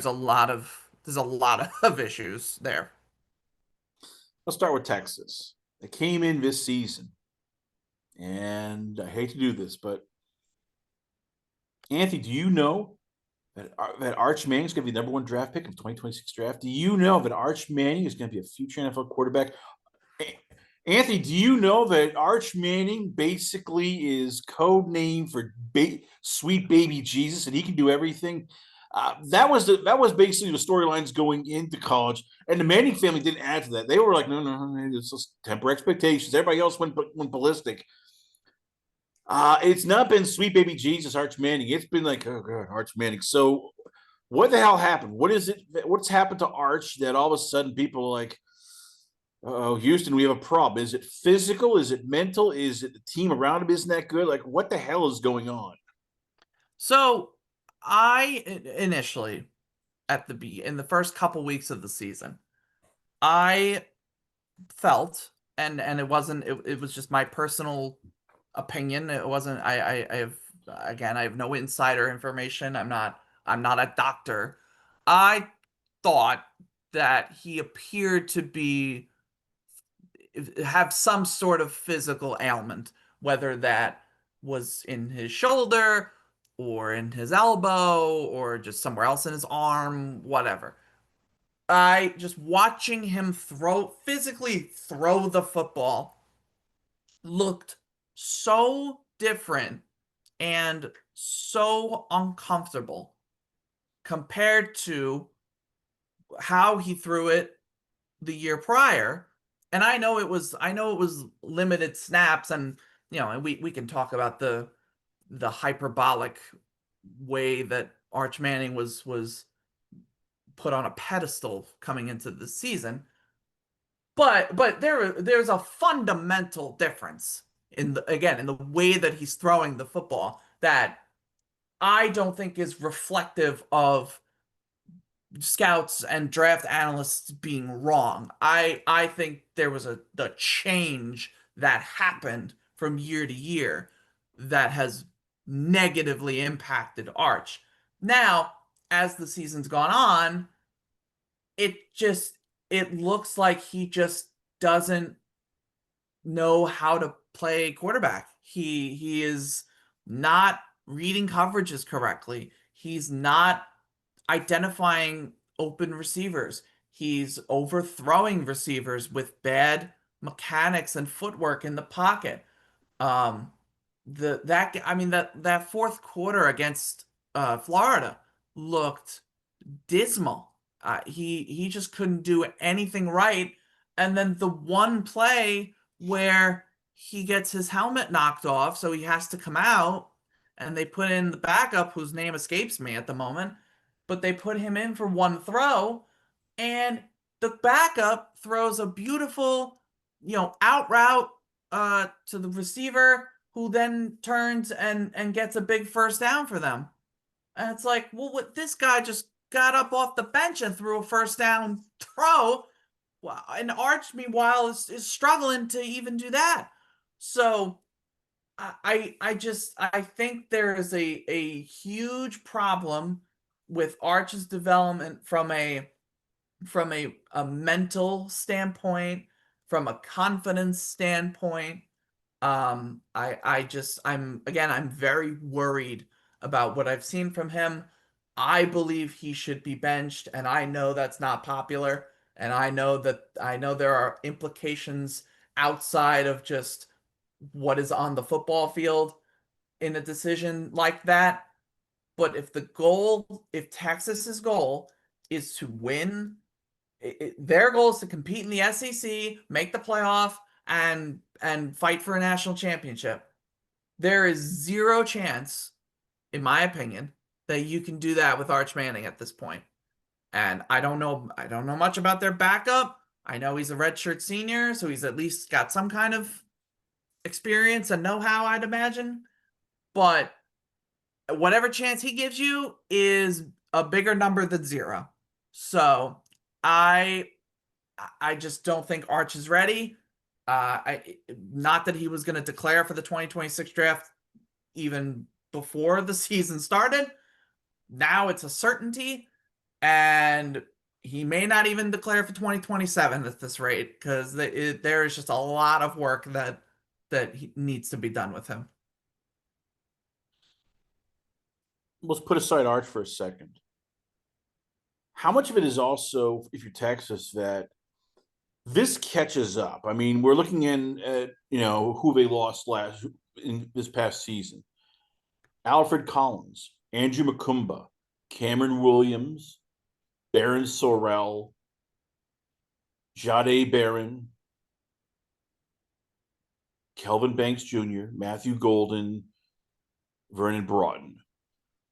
a lot of issues there. Let's start with Texas. They came in this season, and I hate to do this, but Anthony, do you know that Arch Manning is going to be the number one draft pick of the 2026 draft? Do you know that Arch Manning is going to be a future NFL quarterback? Anthony, do you know that Arch Manning basically is code name for sweet baby Jesus, and he can do everything? That was basically the storylines going into college, and the Manning family didn't add to that. They were like, no, it's just temper expectations. Everybody else went ballistic. It's not been sweet baby Jesus Arch Manning. It's been like, oh god, Arch Manning. So what the hell happened? What is it? What's happened to Arch that all of a sudden people are like, oh, Houston, we have a problem. Is it physical? Is it mental? Is it the team around him isn't that good? Like, what the hell is going on? So I initially in the first couple weeks of the season, I felt, and it was just my personal opinion. It wasn't I have, again, I have no insider information. I'm not a doctor. I thought that he appeared to be have some sort of physical ailment, whether that was in his shoulder or in his elbow or just somewhere else in his arm, whatever. I just watching him physically throw the football looked so different and so uncomfortable compared to how he threw it the year prior. And I know it was limited snaps, and and we can talk about the hyperbolic way that Arch Manning was put on a pedestal coming into the season. But there's a fundamental difference in the way that he's throwing the football that I don't think is reflective of scouts and draft analysts being wrong. I think there was the change that happened from year to year that has negatively impacted Arch. Now, as the season's gone on, it looks like he just doesn't know how to play quarterback. He is not reading coverages correctly. He's not identifying open receivers. He's overthrowing receivers with bad mechanics and footwork in the pocket. Um, that fourth quarter against Florida looked dismal. He just couldn't do anything right. And then the one play where he gets his helmet knocked off, so he has to come out, and they put in the backup, whose name escapes me at the moment, but they put him in for one throw, and the backup throws a beautiful, out route to the receiver, who then turns and gets a big first down for them. And it's like, well, what, this guy just got up off the bench and threw a first down throw. Wow. And Arch, meanwhile, is struggling to even do that. So I think there is a huge problem with Arch's development from a mental standpoint, from a confidence standpoint. I'm very worried about what I've seen from him. I believe he should be benched, and I know that's not popular, and I know there are implications outside of just what is on the football field in a decision like that. But if Texas's goal is to win, their goal is to compete in the SEC, make the playoff, and fight for a national championship. There is zero chance, in my opinion, that you can do that with Arch Manning at this point. And I don't know much about their backup. I know he's a redshirt senior, so he's at least got some kind of experience and know-how, I'd imagine. But whatever chance he gives you is a bigger number than zero. So I I just don't think Arch is ready. Not that he was going to declare for the 2026 draft even before the season started. Now it's a certainty, and he may not even declare for 2027 at this rate, because there is just a lot of work that needs to be done with him. Let's put aside Arch for a second. How much of it is also, if you're Texas, that this catches up? I mean, we're looking in at who they lost last in this past season. Alfred Collins, Andrew Macumba, Cameron Williams, Baron Sorrell, Jade Barron, Kelvin Banks Jr., Matthew Golden, Vernon Broughton.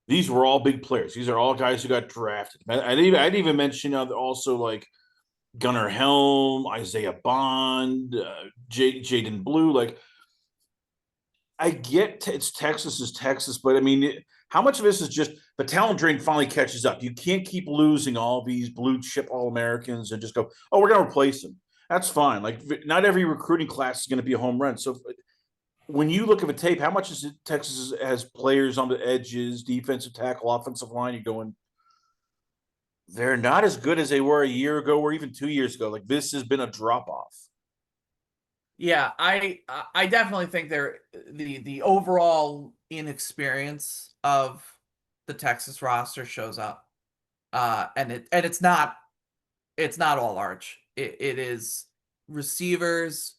These were all big players. These are all guys who got drafted. I'd even mention also like Gunnar Helm, Isaiah Bond, Jaden Blue. Like, I get it's Texas is Texas, but I mean, how much of this is just the talent drain finally catches up? You can't keep losing all these blue chip All Americans and just go, oh, we're going to replace them. That's fine. Like, not every recruiting class is going to be a home run. So when you look at the tape, how much is it Texas has players on the edges, defensive tackle, offensive line? You're going, they're not as good as they were a year ago or even 2 years ago. Like, this has been a drop off. Yeah, I definitely think the overall inexperience of the Texas roster shows up. And it's not all Arch. It is receivers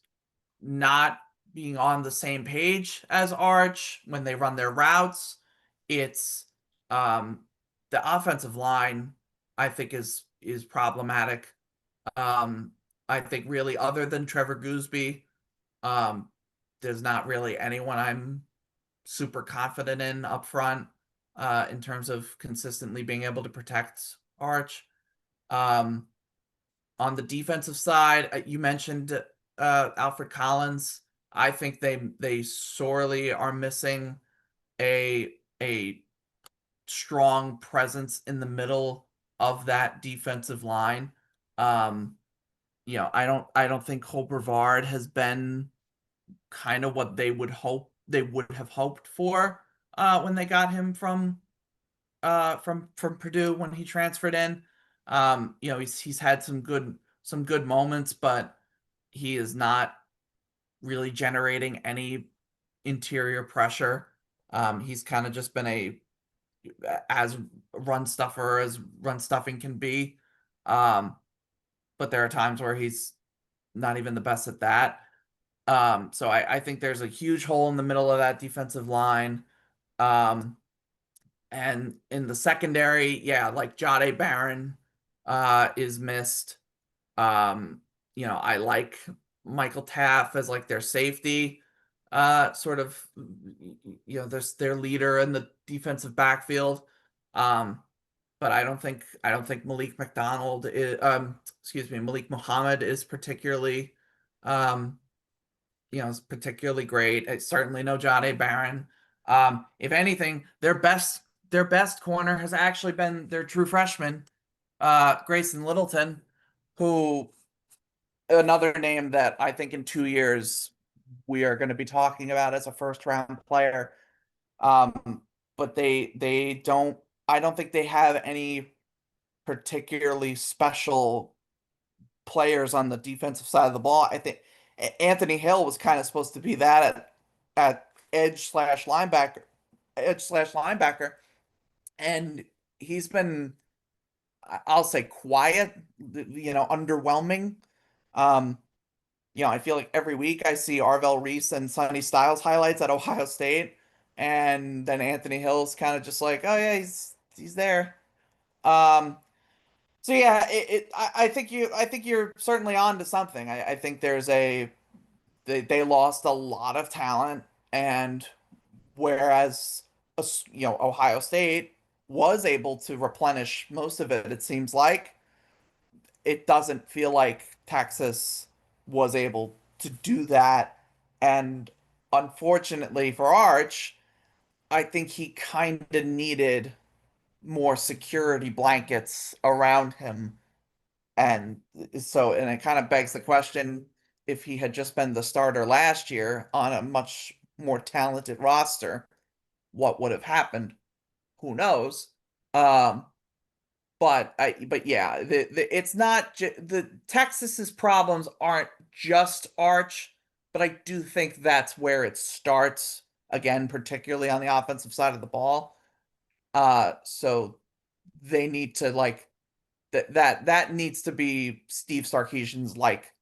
not being on the same page as Arch when they run their routes. It's the offensive line, I think, is problematic. I think really, other than Trevor Gooseby, um, there's not really anyone I'm super confident in up front, in terms of consistently being able to protect Arch. Um, on the defensive side, you mentioned Alfred Collins. I think they sorely are missing a strong presence in the middle of that defensive line. Um, I don't think Cole Brevard has been kind of what they would have hoped for when they got him from Purdue when he transferred in. He's had some good moments, but he is not really generating any interior pressure. He's kind of just been as run stuffer as run stuffing can be. Um, but there are times where he's not even the best at that. So I think there's a huge hole in the middle of that defensive line. Um, and in the secondary, yeah, like Jade Barron is missed. Um, I like Michael Taff as like their safety, sort of, their leader in the defensive backfield. Um, but I don't think Malik Muhammad is particularly great. It's certainly no Jade Barron. If anything, their best corner has actually been their true freshman, Grayson Littleton, who another name that I think in 2 years we are going to be talking about as a first round player. But they don't. I don't think they have any particularly special players on the defensive side of the ball. I think Anthony Hill was kind of supposed to be that at edge/linebacker, and he's been, I'll say, quiet, underwhelming. Um, I feel like every week I see Arvell Reese and Sonny Styles highlights at Ohio State, and then Anthony Hill's kind of just like, oh yeah, he's there. Um, so yeah, I think you're certainly on to something. I think they lost a lot of talent, and whereas Ohio State was able to replenish most of it, it seems like it doesn't feel like Texas was able to do that. And unfortunately for Arch, I think he kind of needed more security blankets around him. And it kind of begs the question, if he had just been the starter last year on a much more talented roster, what would have happened? Who knows? Um, but yeah, it's not the Texas's problems aren't just Arch, but I do think that's where it starts again, particularly on the offensive side of the ball. So they need to like that needs to be Steve Sarkisian's like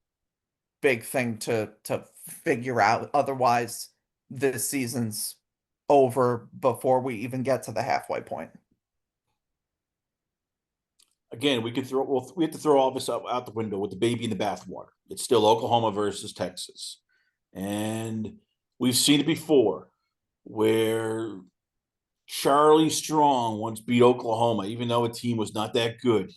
big thing to figure out. Otherwise, this season's over before we even get to the halfway point. Again, we have to throw all this out the window with the baby in the bathwater. It's still Oklahoma versus Texas, and we've seen it before where Charlie Strong once beat Oklahoma, even though a team was not that good.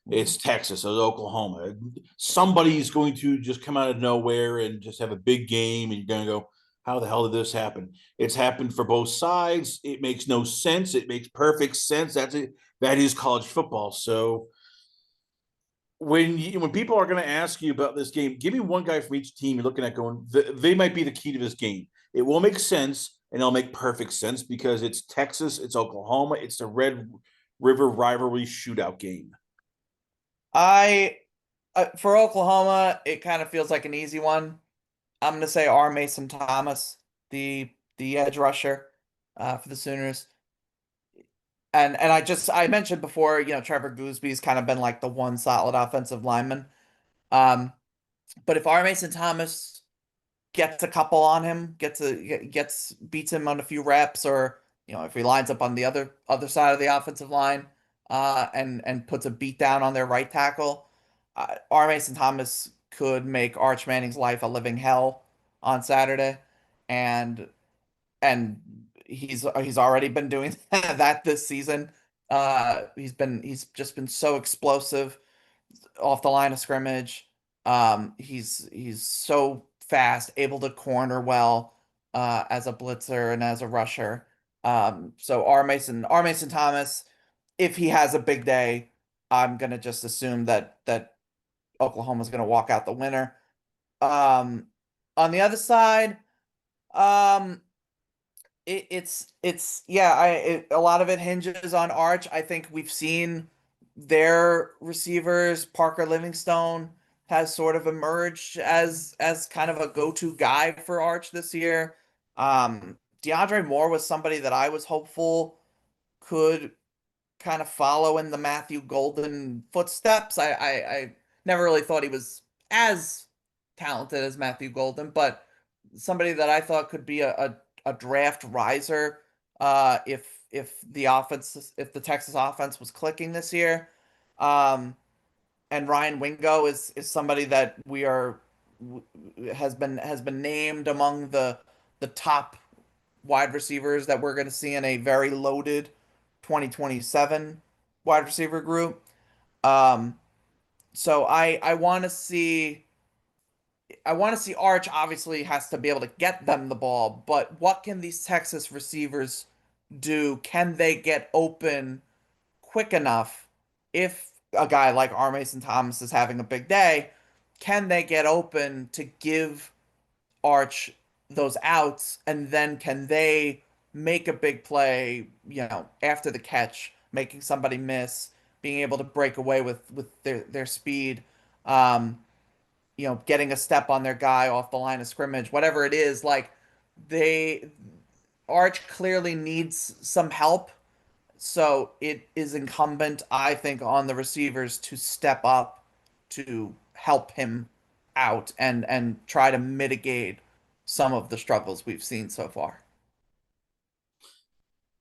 It's Texas, it's Oklahoma. Somebody's going to just come out of nowhere and just have a big game, and you're going to go, "How the hell did this happen?" It's happened for both sides. It makes no sense. It makes perfect sense. That's it. That is college football. So when people are going to ask you about this game, give me one guy from each team you're looking at going, they might be the key to this game. It will make sense and it'll make perfect sense because it's Texas, it's Oklahoma, it's the Red River Rivalry shootout game. I For Oklahoma, it kind of feels like an easy one. I'm gonna say R. Mason Thomas, the edge rusher, for the Sooners. And I mentioned before, Trevor Goosby's kind of been like the one solid offensive lineman. Um, but if R. Mason Thomas gets a couple on him, beats him on a few reps, or if he lines up on the other side of the offensive line, and puts a beat down on their right tackle, R. Mason Thomas could make Arch Manning's life a living hell on Saturday, and and he's already been doing that this season. He's just been so explosive off the line of scrimmage. He's so fast, able to corner well, as a blitzer and as a rusher. So R. Mason Thomas, if he has a big day, I'm gonna just assume that Oklahoma's gonna walk out the winner. Um, on the other side, um, it's yeah, a lot of it hinges on Arch. I think we've seen their receivers, Parker Livingstone, has sort of emerged as kind of a go-to guy for Arch this year. DeAndre Moore was somebody that I was hopeful could kind of follow in the Matthew Golden footsteps. I never really thought he was as talented as Matthew Golden, but somebody that I thought could be a draft riser if the Texas offense was clicking this year. And Ryan Wingo is somebody that has been named among the top wide receivers that we're going to see in a very loaded 2027 wide receiver group. Um, so I want to see Arch obviously has to be able to get them the ball, but what can these Texas receivers do? Can they get open quick enough if a guy like R. Mason Thomas is having a big day? Can they get open to give Arch those outs, and then can they make a big play, after the catch, making somebody miss, being able to break away with their speed, getting a step on their guy off the line of scrimmage, whatever it is, like they Arch clearly needs some help. So it is incumbent, I think, on the receivers to step up to help him out and try to mitigate some of the struggles we've seen so far.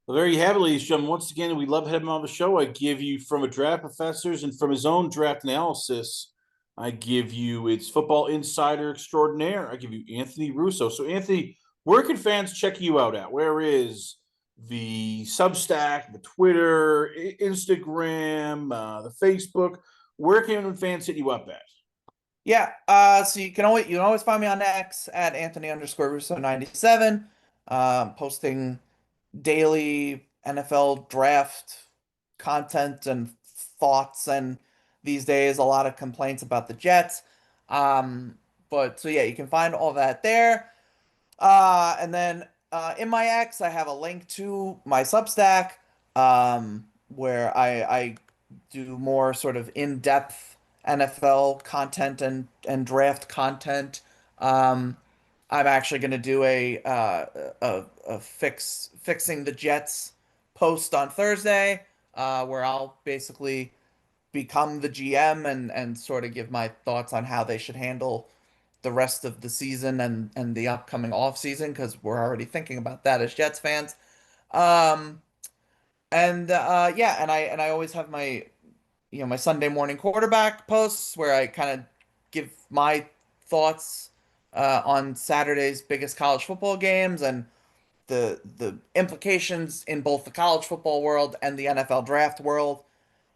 Well, there you have it, ladies and gentlemen. Once again, we love having him on the show. I give you from a draft professor's and from his own draft analysis. I give you it's football insider extraordinaire. I give you Anthony Russo. So, Anthony, where can fans check you out at? Where is the Substack, the Twitter, Instagram, the Facebook? Where can fans hit you up at? Yeah, so you can always find me on X at Anthony_Russo97, posting daily NFL draft content and thoughts, and these days a lot of complaints about the Jets. But so yeah, you can find all that there. And then in my X, I have a link to my Substack, where I do more sort of in-depth NFL content and draft content. I'm actually going to do a fixing the Jets post on Thursday, where I'll basically become the GM and sort of give my thoughts on how they should handle the rest of the season and the upcoming off season, because we're already thinking about that as Jets fans. Um, and I always have my Sunday morning quarterback posts where I kind of give my thoughts on Saturday's biggest college football games and the implications in both the college football world and the NFL draft world.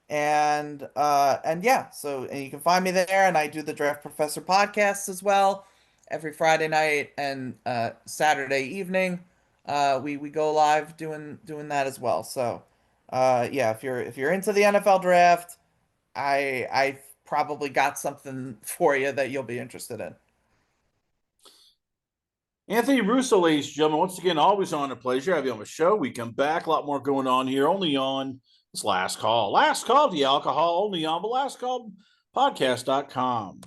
And yeah, and you can find me there, and I do the Draft Professor podcast as well every Friday night and Saturday evening. We go live doing that as well. So yeah, if you're into the NFL draft, I probably got something for you that you'll be interested in. Anthony Russo, ladies and gentlemen, once again, always on a pleasure. Have you on the show. We come back, a lot more going on here, only on this last call. Last call to the alcohol, only on the last call podcast.com.